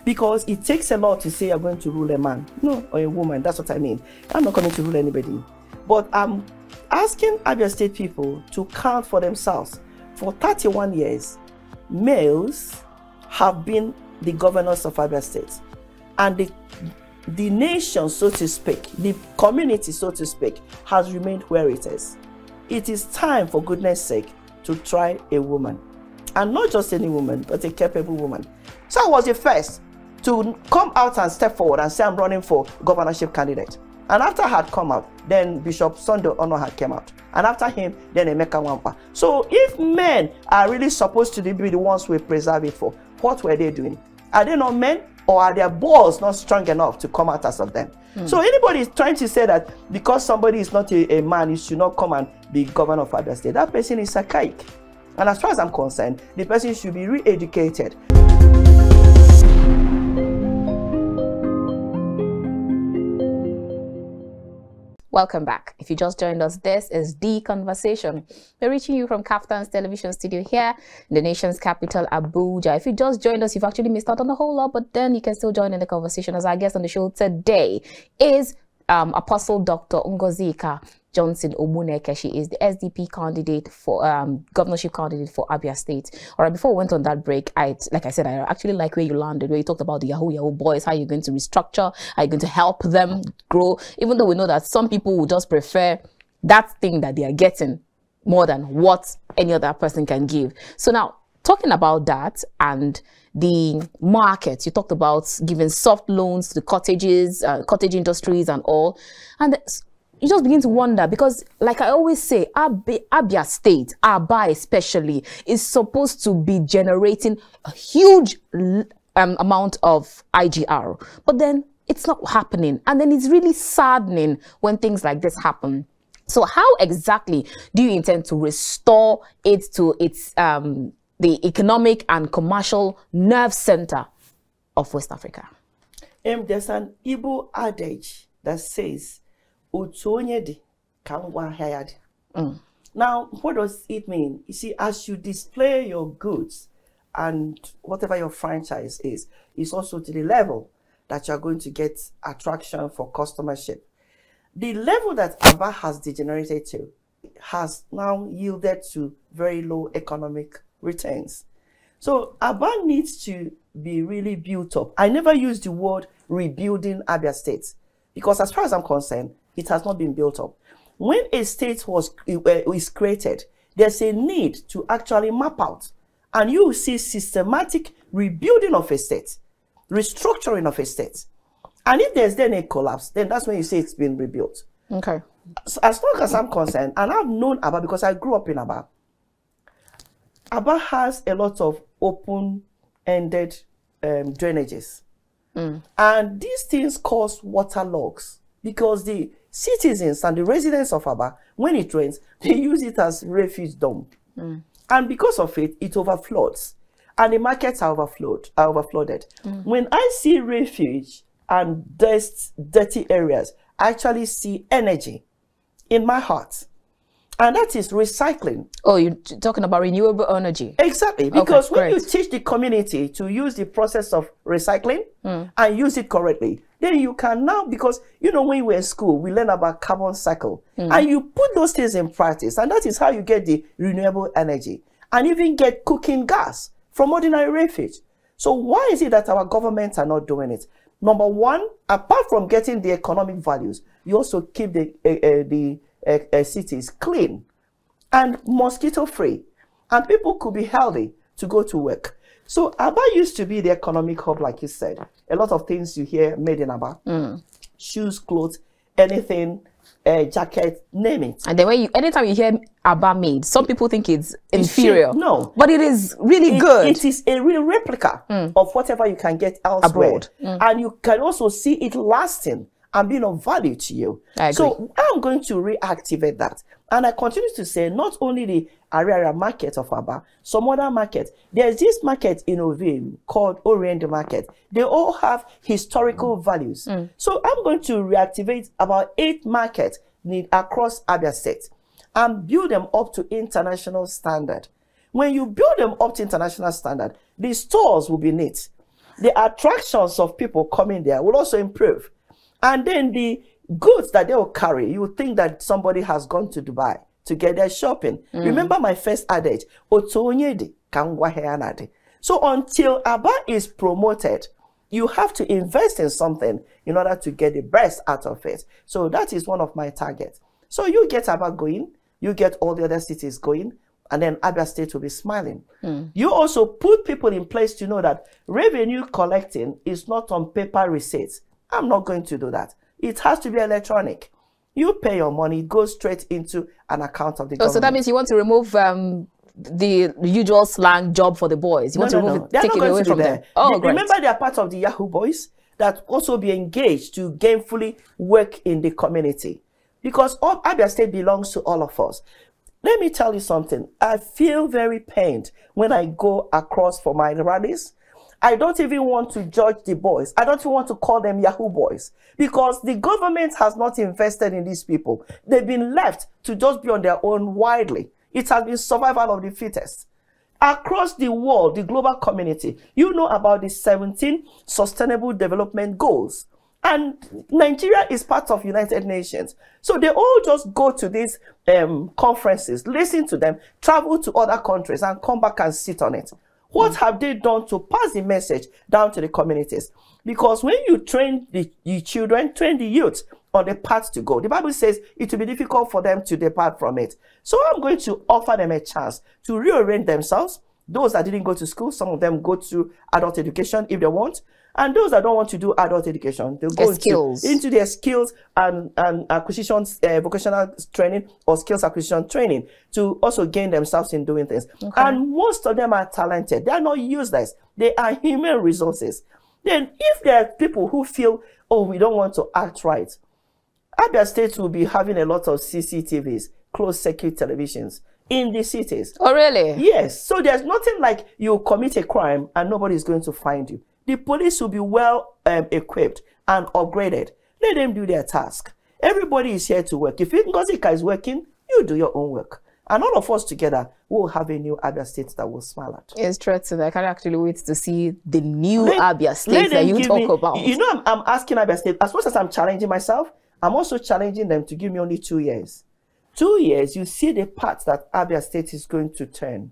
Speaker 2: Because it takes a lot to say you're going to rule a man, no, or a woman. That's what I mean. I'm not coming to rule anybody. But I'm asking Abia State people to count for themselves. For 31 years, males have been the governors of Abia State. And the nation, so to speak, the community, so to speak, has remained where it is. it is time, for goodness sake, to try a woman. And not just any woman, but a capable woman. So I was the first to come out and step forward and say I'm running for governorship candidate. And after I had come out, then Bishop Sunday Ono had come out. And after him, then Emeka Wampa. So if men are really supposed to be the ones we preserve it for, what were they doing? Are they not men? Or are their balls not strong enough to come out as of them? So anybody is trying to say that because somebody is not a man, he should not come and be governor of Abia State. That person is archaic. And as far as I'm concerned, the person should be re-educated.
Speaker 1: Welcome back. If you just joined us, this is The Conversation. We're reaching you from KAFTAN's television studio here in the nation's capital, Abuja. If you just joined us, you've actually missed out on a whole lot, but then you can still join in the conversation. As our guest on the show today is Apostle Dr. Gladys Johnson-Ogbuneke. She is the SDP candidate for governorship candidate for Abia State. All right, before we went on that break, like I said, I actually like where you landed, where you talked about the Yahoo boys, how you're going to restructure, how you're going to help them grow, even though we know that some people will just prefer that thing that they are getting more than what any other person can give. So now, talking about that and the market, you talked about giving soft loans to the cottages, cottage industries and all. And you just begin to wonder, because like I always say, Abia State, Aba especially, is supposed to be generating a huge amount of IGR. But then it's not happening. And then it's really saddening when things like this happen. So how exactly do you intend to restore it to its the economic and commercial nerve center of West Africa?
Speaker 2: There's an Igbo adage that says, now, what does it mean? You see, as you display your goods and whatever your franchise is also to the level that you're going to get attraction for customership. The level that Aba has degenerated to has now yielded to very low economic returns. So Aba needs to be really built up. I never use the word rebuilding Abia State, because as far as I'm concerned, it has not been built up. When a state is created, there's a need to actually map out, and you will see systematic rebuilding of a state, restructuring of a state. And if there's then a collapse, then that's when you say it's been rebuilt.
Speaker 1: Okay.
Speaker 2: So as far as I'm concerned, and I've known Aba because I grew up in Aba, Aba has a lot of open-ended drainages. And these things cause waterlogs, because the citizens and the residents of Aba, when it rains, they use it as refuge dump. And because of it, it overflows. And the markets are overflooded. When I see refuge and dirty areas, I actually see energy in my heart. And that is recycling. Oh, you're talking about renewable energy? Exactly. Because when you teach the community to use the process of recycling and use it correctly, then you can now, because, you know, when you were in school, we learn about carbon cycle. And you put those things in practice. And that is how you get the renewable energy. And even get cooking gas from ordinary refuge. So why is it that our governments are not doing it? Number one, apart from getting the economic values, you also keep the cities clean and mosquito free, and people could be healthy to go to work. So Aba used to be the economic hub, like you said. A lot of things you hear made in Aba, shoes, clothes, anything, jacket, name it. And then anytime you hear Aba made, some people think it's inferior. No, but it is really good. It is a real replica of whatever you can get elsewhere abroad, and you can also see it lasting and being of value to you. So I'm going to reactivate that. And I continue to say, not only the area market of Aba, some other markets. There's this market in Ovim called Orient Market. They all have historical values. So I'm going to reactivate about 8 markets across Abia State and build them up to international standard. When you build them up to international standard, the stores will be neat. The attractions of people coming there will also improve. And then the goods that they will carry, you would think that somebody has gone to Dubai to get their shopping. Remember my first adage, so until Aba is promoted, you have to invest in something in order to get the best out of it. So that is one of my targets. So you get Aba going, you get all the other cities going, and then Abia State will be smiling. You also put people in place to know that revenue collecting is not on paper receipts. I'm not going to do that. It has to be electronic. You pay your money, it goes straight into an account of the government.
Speaker 1: So that means you want to remove the usual slang job for the boys. You want to remove it, take it away from them. Oh, great.
Speaker 2: Remember, they are part of the Yahoo boys that also be engaged to gainfully work in the community. Because all Abia State belongs to all of us. Let me tell you something. I feel very pained when I go across for my rallies. I don't even want to judge the boys. I don't even want to call them Yahoo boys, because the government has not invested in these people. They've been left to just be on their own widely. It has been survival of the fittest. Across the world, the global community, you know about the 17 Sustainable Development Goals. And Nigeria is part of United Nations. So they all just go to these conferences, listen to them, travel to other countries, and come back and sit on it. What have they done to pass the message down to the communities? Because when you train the children, train the youth on the path to go, the Bible says it will be difficult for them to depart from it. So I'm going to offer them a chance to rearrange themselves. Those that didn't go to school, some of them go to adult education if they want. And those that don't want to do adult education, they'll go into their skills and acquisition, vocational training or skills acquisition training to also gain themselves in doing things. Okay. And most of them are talented. They are not useless. They are human resources. Then if there are people who feel, oh, we don't want to act right, Abia State will be having a lot of CCTVs, closed circuit televisions, in the cities.
Speaker 1: Oh, really?
Speaker 2: Yes. So there's nothing like you commit a crime and nobody is going to find you. The police will be well equipped and upgraded. Let them do their task. Everybody is here to work. If Ngozika is working, you do your own work. And all of us together will have a new Abia State that will smile at.
Speaker 1: It's interesting. I can't actually wait to see the new Abia State that you talk about.
Speaker 2: You know, I'm asking Abia State, as much as I'm challenging myself, I'm also challenging them to give me only 2 years. 2 years, you see the path that Abia State is going to turn.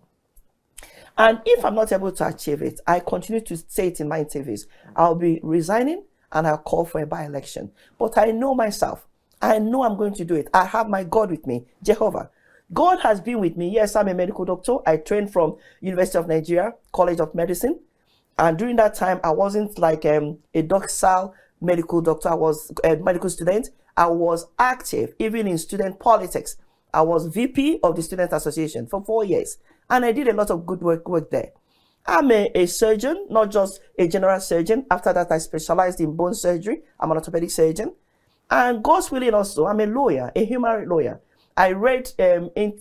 Speaker 2: And if I'm not able to achieve it, I continue to say it in my interviews. I'll be resigning and I'll call for a by-election. But I know myself. I know I'm going to do it. I have my God with me, Jehovah. God has been with me. Yes, I'm a medical doctor. I trained from University of Nigeria, College of Medicine. And during that time, I wasn't like a docile medical doctor. I was a medical student. I was active, even in student politics. I was VP of the Student Association for 4 years. And I did a lot of good work there. I'm a surgeon, not just a general surgeon. After that, I specialized in bone surgery. I'm an orthopedic surgeon. And God's willing also, I'm a lawyer, a human rights lawyer. I read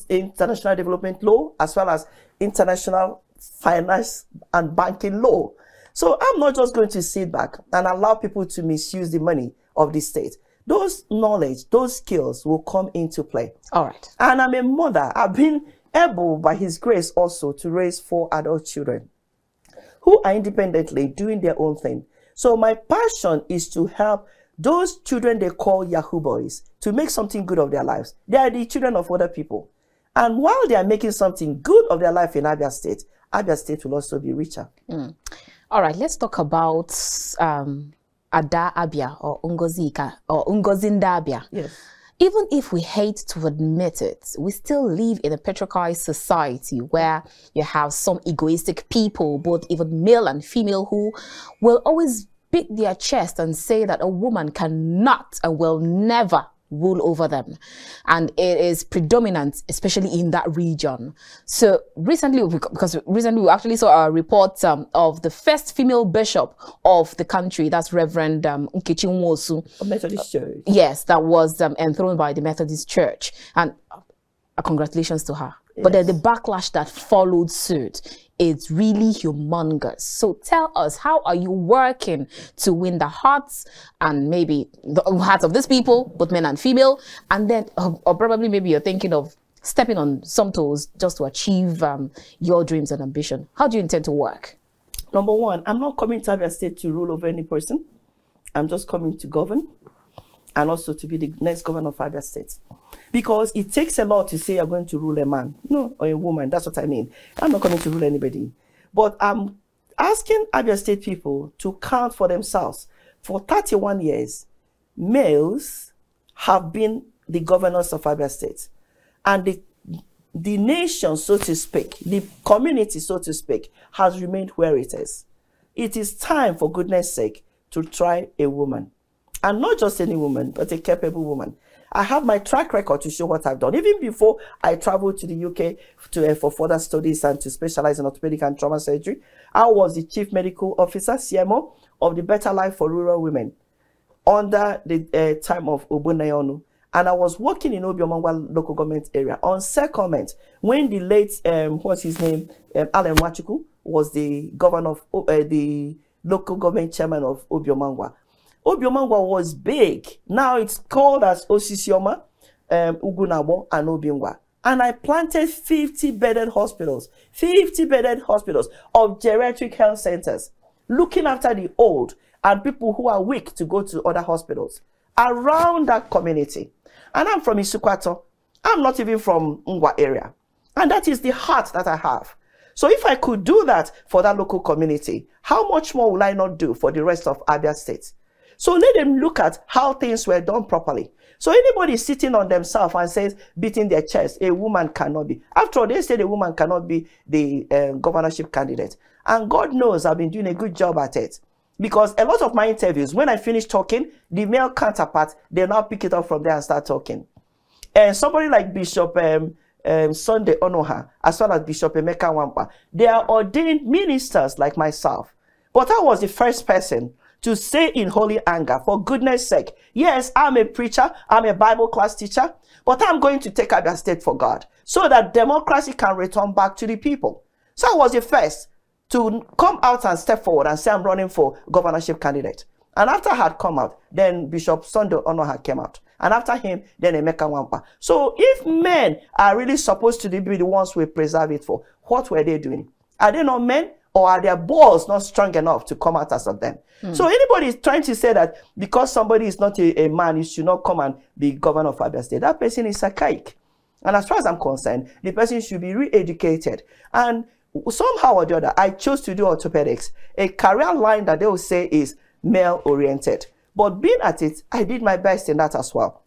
Speaker 2: international development law as well as international finance and banking law. So I'm not just going to sit back and allow people to misuse the money of the state. Those knowledge, those skills will come into play.
Speaker 1: All right.
Speaker 2: And I'm a mother. I've been able, by His grace, also to raise 4 adult children who are independently doing their own thing. So my passion is to help those children they call Yahoo boys to make something good of their lives. They are the children of other people. And while they are making something good of their life in Abia State will also be richer.
Speaker 1: All right, let's talk about Ada Abia or Ngozika or Ngozinda Abia.
Speaker 2: Yes.
Speaker 1: Even if we hate to admit it, we still live in a patriarchal society where you have some egoistic people, both even male and female, who will always beat their chest and say that a woman cannot and will never rule over them. And it is predominant, especially in that region. So recently, because recently we actually saw a report of the first female bishop of the country, that's Reverend Nkechi Nwosu.
Speaker 2: Methodist Church.
Speaker 1: Yes, that was enthroned by the Methodist Church. And congratulations to her. Yes. But then the backlash that followed suit, it's really humongous. So tell us, how are you working to win the hearts and maybe the hearts of these people, both men and female? And then, or probably maybe you're thinking of stepping on some toes just to achieve your dreams and ambition. How do you intend to work?
Speaker 2: Number one, I'm not coming to Abia State to rule over any person. I'm just coming to govern and also to be the next governor of Abia State. Because it takes a lot to say you're going to rule a man, no, or a woman. That's what I mean. I'm not coming to rule anybody. But I'm asking Abia State people to count for themselves. For 31 years, males have been the governors of Abia State. And the nation, so to speak, the community, so to speak, has remained where it is. It is time, for goodness sake, to try a woman. And not just any woman, but a capable woman. I have my track record to show what I've done. Even before I traveled to the UK for further studies and to specialize in orthopedic and trauma surgery, I was the Chief Medical Officer, CMO, of the Better Life for Rural Women under the time of Ogbuneke. And I was working in Obiomangwa local government area on secondment when the late, what's his name, Alan Wachuku was the governor of the local government chairman of Obiomangwa. Obiomangwa was big. Now it's called as Osisioma, Ugunabo, and Obiongwa. And I planted 50-bedded hospitals, 50-bedded hospitals of geriatric health centers, looking after the old and people who are weak to go to other hospitals around that community. And I'm from Isukwato. I'm not even from Ngwa area. And that is the heart that I have. So if I could do that for that local community, how much more will I not do for the rest of Abia State? So let them look at how things were done properly. So anybody sitting on themselves and says, beating their chest, a woman cannot be. After all, they said a woman cannot be the governorship candidate. And God knows I've been doing a good job at it. Because a lot of my interviews, when I finish talking, the male counterpart, they now pick it up from there and start talking. And somebody like Bishop Sunday Onoha, as well as Bishop Emeka Wampa, they are ordained ministers like myself. But I was the first person to say in holy anger, for goodness sake, yes, I'm a preacher, I'm a Bible class teacher, but I'm going to take Abia State for God, so that democracy can return back to the people. So I was the first to come out and step forward and say I'm running for governorship candidate. And after I had come out, then Bishop Sunday Onoha came out. And after him, then Emeka Wampa. So if men are really supposed to be the ones we preserve it for, what were they doing? Are they not men? Or are their balls not strong enough to come out as of them? So anybody is trying to say that because somebody is not a man, you should not come and be governor of Abia State. That person is archaic. And as far as I'm concerned, the person should be re-educated. And somehow or the other, I chose to do orthopedics, a career line that they will say is male-oriented. But being at it, I did my best in that as well.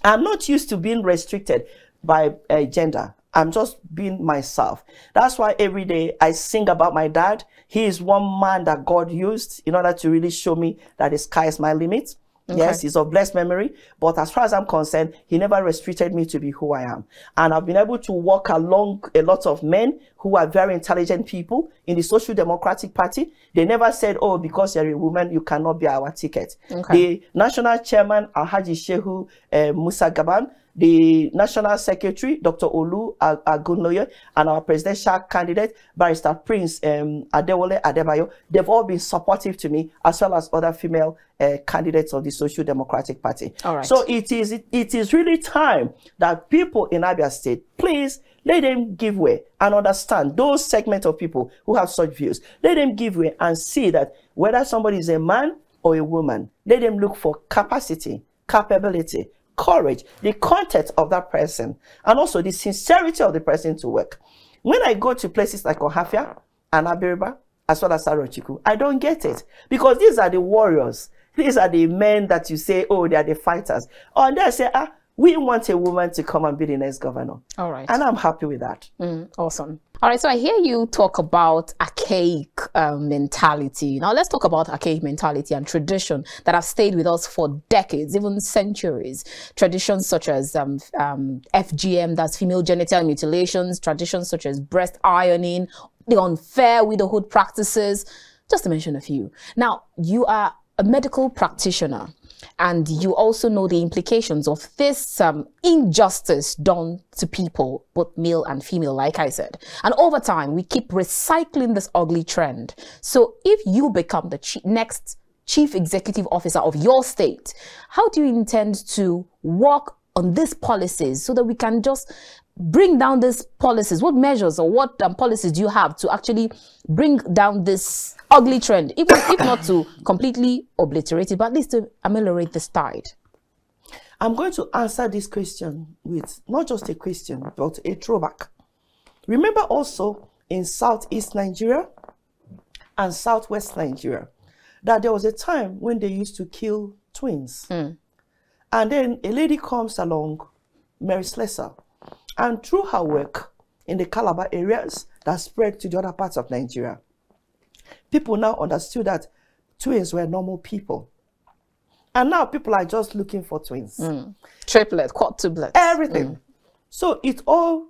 Speaker 2: I'm not used to being restricted by gender. I'm just being myself. That's why every day I sing about my dad. He is one man that God used in order to really show me that the sky is my limit. Okay. Yes, he's of blessed memory. But as far as I'm concerned, he never restricted me to be who I am. And I've been able to walk along a lot of men who are very intelligent people in the Social Democratic Party. They never said, oh, because you're a woman, you cannot be our ticket. Okay. The national chairman, Alhaji Shehu Musa Gaban, the National Secretary, Dr. Olu Agunloye, and our presidential candidate, Barrister Prince Adewole Adebayo, they've all been supportive to me, as well as other female candidates of the Social Democratic Party. All right. So it is really time that people in Abia State, please, let them give way and understand those segments of people who have such views. Let them give way and see that whether somebody is a man or a woman, let them look for capacity, capability, courage, the content of that person, and also the sincerity of the person to work. When I go to places like Ohafia and Abiriba, as well as Sarochiku, I don't get it. Because these are the warriors. These are the men that you say, oh, they are the fighters. Oh, and they say, we want a woman to come and be the next governor. All right. And I'm happy with that.
Speaker 1: Awesome. All right, so I hear you talk about archaic mentality. Now let's talk about archaic mentality and tradition that have stayed with us for decades, even centuries. Traditions such as FGM, that's female genital mutilations, traditions such as breast ironing, the unfair widowhood practices, just to mention a few. Now, you are a medical practitioner, and you also know the implications of this injustice done to people, both male and female, like I said. And over time, we keep recycling this ugly trend. So if you become the next chief executive officer of your state, how do you intend to work on these policies so that we can just bring down these policies? What measures or what policies do you have to actually bring down this ugly trend, even if not to completely obliterate it, but at least to ameliorate this tide?
Speaker 2: I'm going to answer this question with not just a question, but a throwback. Remember also in Southeast Nigeria and Southwest Nigeria that there was a time when they used to kill twins. And then a lady comes along, Mary Slessor, And through her work in the Calabar areas that spread to the other parts of Nigeria, people now understood that twins were normal people. And now people are just looking for twins.
Speaker 1: Triplets, quadruplets.
Speaker 2: Everything. So it all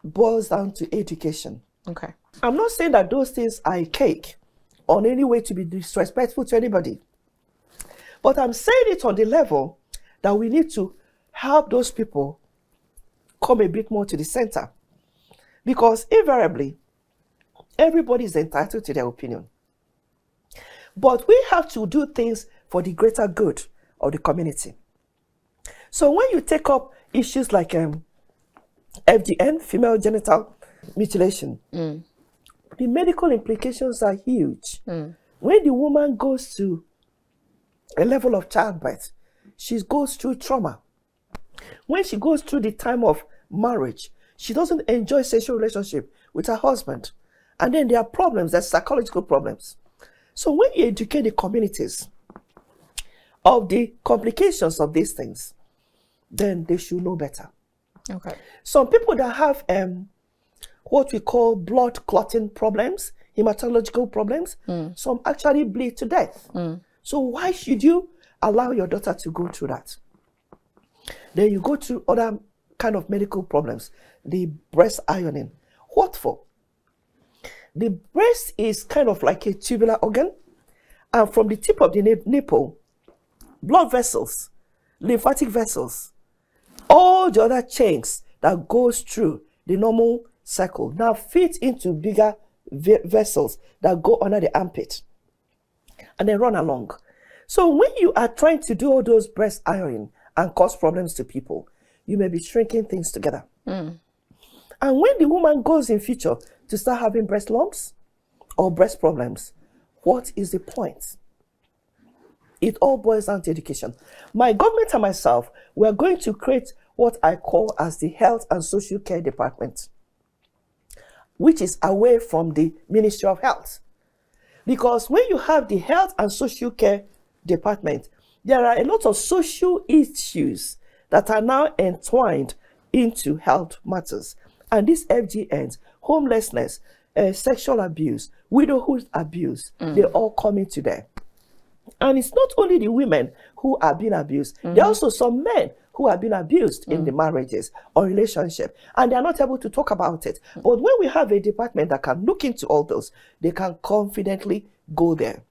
Speaker 2: boils down to education.
Speaker 1: Okay.
Speaker 2: I'm not saying that those things are a cake or in any way to be disrespectful to anybody. But I'm saying it on the level that we need to help those people come a bit more to the center. Because invariably, everybody is entitled to their opinion. But we have to do things for the greater good of the community. So when you take up issues like FGM, female genital mutilation, the medical implications are huge. When the woman goes to a level of childbirth, she goes through trauma. When she goes through the time of marriage, she doesn't enjoy sexual relationship with her husband. And then there are problems, there's psychological problems. So when you educate the communities of the complications of these things, then they should know better.
Speaker 1: Okay.
Speaker 2: Some people that have what we call blood clotting problems, hematological problems, some actually bleed to death. So why should you allow your daughter to go through that? Then you go through other kind of medical problems, the breast ironing. What for? The breast is kind of like a tubular organ, and from the tip of the nipple, blood vessels, lymphatic vessels, all the other chains that goes through the normal cycle now fit into bigger vessels that go under the armpit and then run along. So when you are trying to do all those breast ironing and cause problems to people, you may be shrinking things together. And when the woman goes in future to start having breast lumps or breast problems, what is the point? It all boils down to education. My government and myself, we are going to create what I call as the Health and Social Care Department, which is away from the Ministry of Health. Because when you have the Health and Social Care Department, there are a lot of social issues that are now entwined into health matters. And these FGNs, homelessness, sexual abuse, widowhood abuse, they all come into there. And it's not only the women who are being abused, there are also some men who have been abused in the marriages or relationship, and they are not able to talk about it. But when we have a department that can look into all those, they can confidently go there.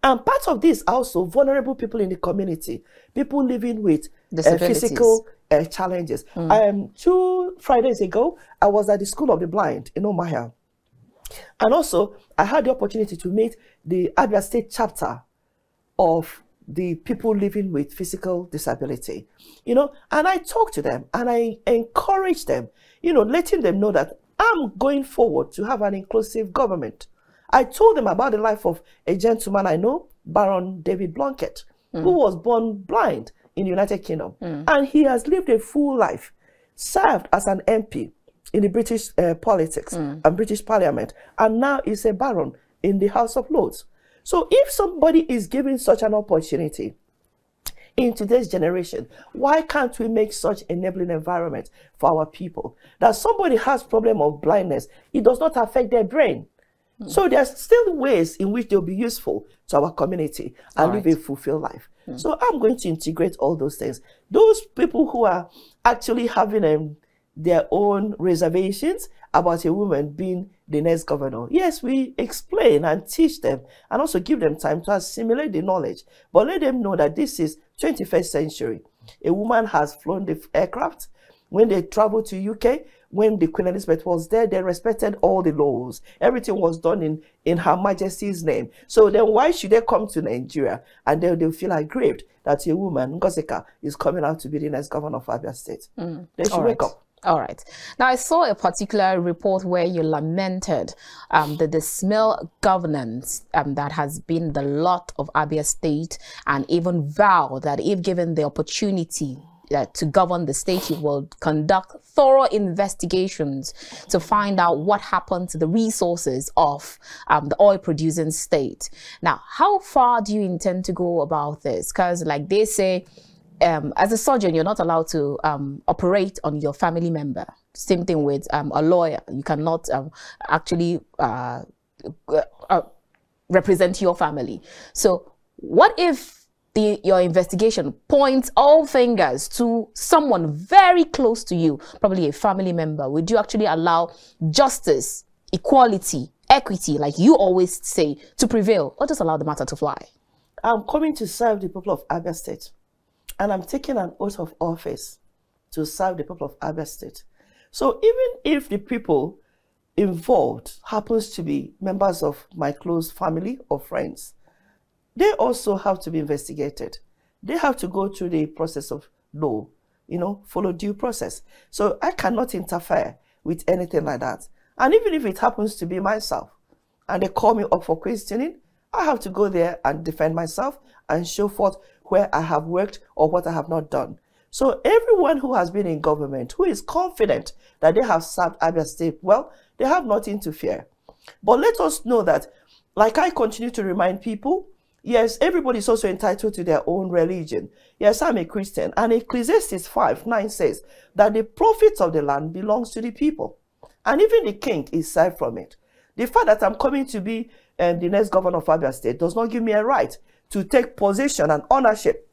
Speaker 2: And part of this also vulnerable people in the community, people living with physical challenges. 2 Fridays ago, I was at the School of the Blind in Omahia. And also, I had the opportunity to meet the Abia State chapter of the people living with physical disability, you know, and I talked to them and I encouraged them, you know, letting them know that I'm going forward to have an inclusive government. I told them about the life of a gentleman I know, Baron David Blunkett, who was born blind in the United Kingdom. And he has lived a full life, served as an MP in the British politics and British Parliament, and now is a baron in the House of Lords. So if somebody is given such an opportunity in today's generation, why can't we make such enabling environment for our people? That somebody has problem of blindness, it does not affect their brain. So there's still ways in which they'll be useful to our community and live a fulfilled life. So I'm going to integrate all those things. Those people who are actually having their own reservations about a woman being the next governor, yes, we explain and teach them and also give them time to assimilate the knowledge, but let them know that this is 21st century. A woman has flown the aircraft. When they traveled to UK, when the Queen Elizabeth was there, they respected all the laws. Everything was done in Her Majesty's name. So then why should they come to Nigeria and they'll feel aggrieved that a woman, Ngosika, is coming out to be the next governor of Abia State? They should wake up.
Speaker 1: All right. Now, I saw a particular report where you lamented the dismal governance that has been the lot of Abia State, and even vowed that if given the opportunity to govern the state, you will conduct thorough investigations to find out what happened to the resources of the oil-producing state. Now, how far do you intend to go about this? Because, like they say, as a surgeon, you're not allowed to operate on your family member. Same thing with a lawyer. You cannot actually represent your family. So what if your investigation points all fingers to someone very close to you, probably a family member? Would you actually allow justice, equality, equity, like you always say, to prevail, or just allow the matter to fly?
Speaker 2: I'm coming to serve the people of Abia State, and I'm taking an oath of office to serve the people of Abia State. So even if the people involved happens to be members of my close family or friends, they also have to be investigated. They have to go through the process of law, you know, follow due process. So I cannot interfere with anything like that. And even if it happens to be myself and they call me up for questioning, I have to go there and defend myself and show forth where I have worked or what I have not done. So everyone who has been in government, who is confident that they have served Abia State well, they have nothing to fear. But let us know that, like I continue to remind people, yes, everybody is also entitled to their own religion. Yes, I'm a Christian. And Ecclesiastes 5:9 says that the profits of the land belongs to the people. And even the king is saved from it. The fact that I'm coming to be the next governor of Abia State does not give me a right to take possession and ownership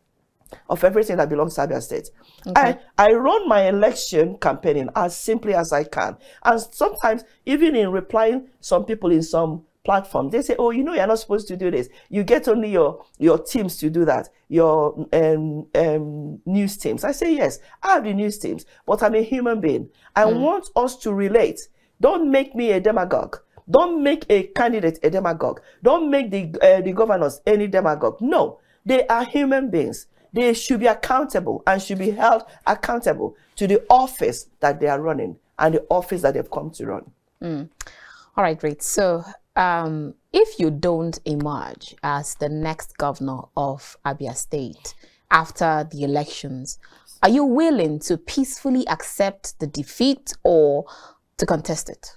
Speaker 2: of everything that belongs to Abia State. Okay. I run my election campaigning as simply as I can. And sometimes, even in replying some people in some platform, they say, oh, you know, you're not supposed to do this. You get only your teams to do that, your news teams. I say, yes, I have the news teams, but I'm a human being. I want us to relate. Don't make me a demagogue. Don't make a candidate a demagogue. Don't make the governors any demagogue. No, they are human beings. They should be accountable and should be held accountable to the office that they are running and the office that they've come to run.
Speaker 1: All right, great. So if you don't emerge as the next governor of Abia State after the elections, are you willing to peacefully accept the defeat or to contest it?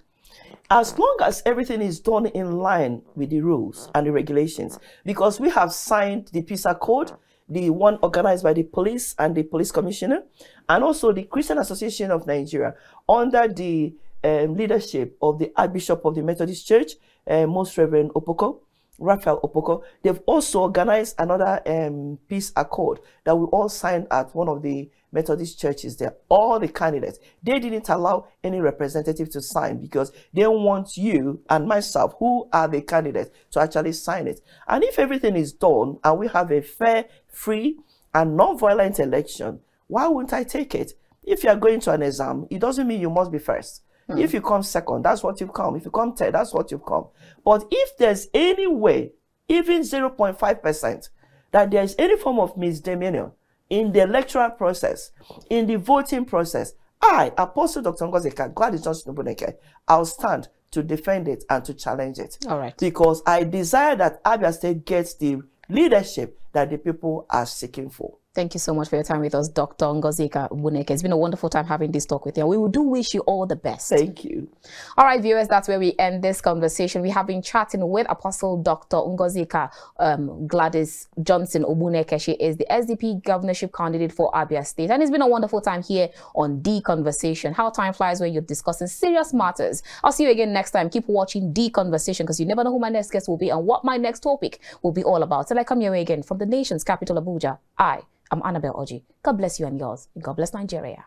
Speaker 2: As long as everything is done in line with the rules and the regulations, because we have signed the Peace Accord, the one organized by the police and the police commissioner, and also the Christian Association of Nigeria, under the leadership of the Archbishop of the Methodist Church, Most Reverend Raphael Opoko. They've also organized another peace accord that we all signed at one of the Methodist churches there. All the candidates, they didn't allow any representative to sign because they want you and myself, who are the candidates, to actually sign it. And if everything is done and we have a fair, free, and non-violent election, why wouldn't I take it? If you are going to an exam, it doesn't mean you must be first. If you come second, that's what you've come. If you come third, that's what you've come. But if there's any way, even 0.5%, that there's any form of misdemeanor in the electoral process, in the voting process, I, Apostle Dr. Gladys Johnson-Ogbuneke, I'll stand to defend it and to challenge it.
Speaker 1: All right.
Speaker 2: Because I desire that Abia State gets the leadership that the people are seeking for.
Speaker 1: Thank you so much for your time with us, Dr. Ogbuneke. It's been a wonderful time having this talk with you. We do wish you all the best.
Speaker 2: Thank you.
Speaker 1: All right, viewers, that's where we end this conversation. We have been chatting with Apostle Dr. Gladys Johnson-Ogbuneke. She is the SDP governorship candidate for Abia State. And it's been a wonderful time here on The Conversation. How time flies when you're discussing serious matters. I'll see you again next time. Keep watching The Conversation because you never know who my next guest will be and what my next topic will be all about. Till I come your way again from the nation's capital, Abuja, I'm Annabel Orji. God bless you and yours. God bless Nigeria.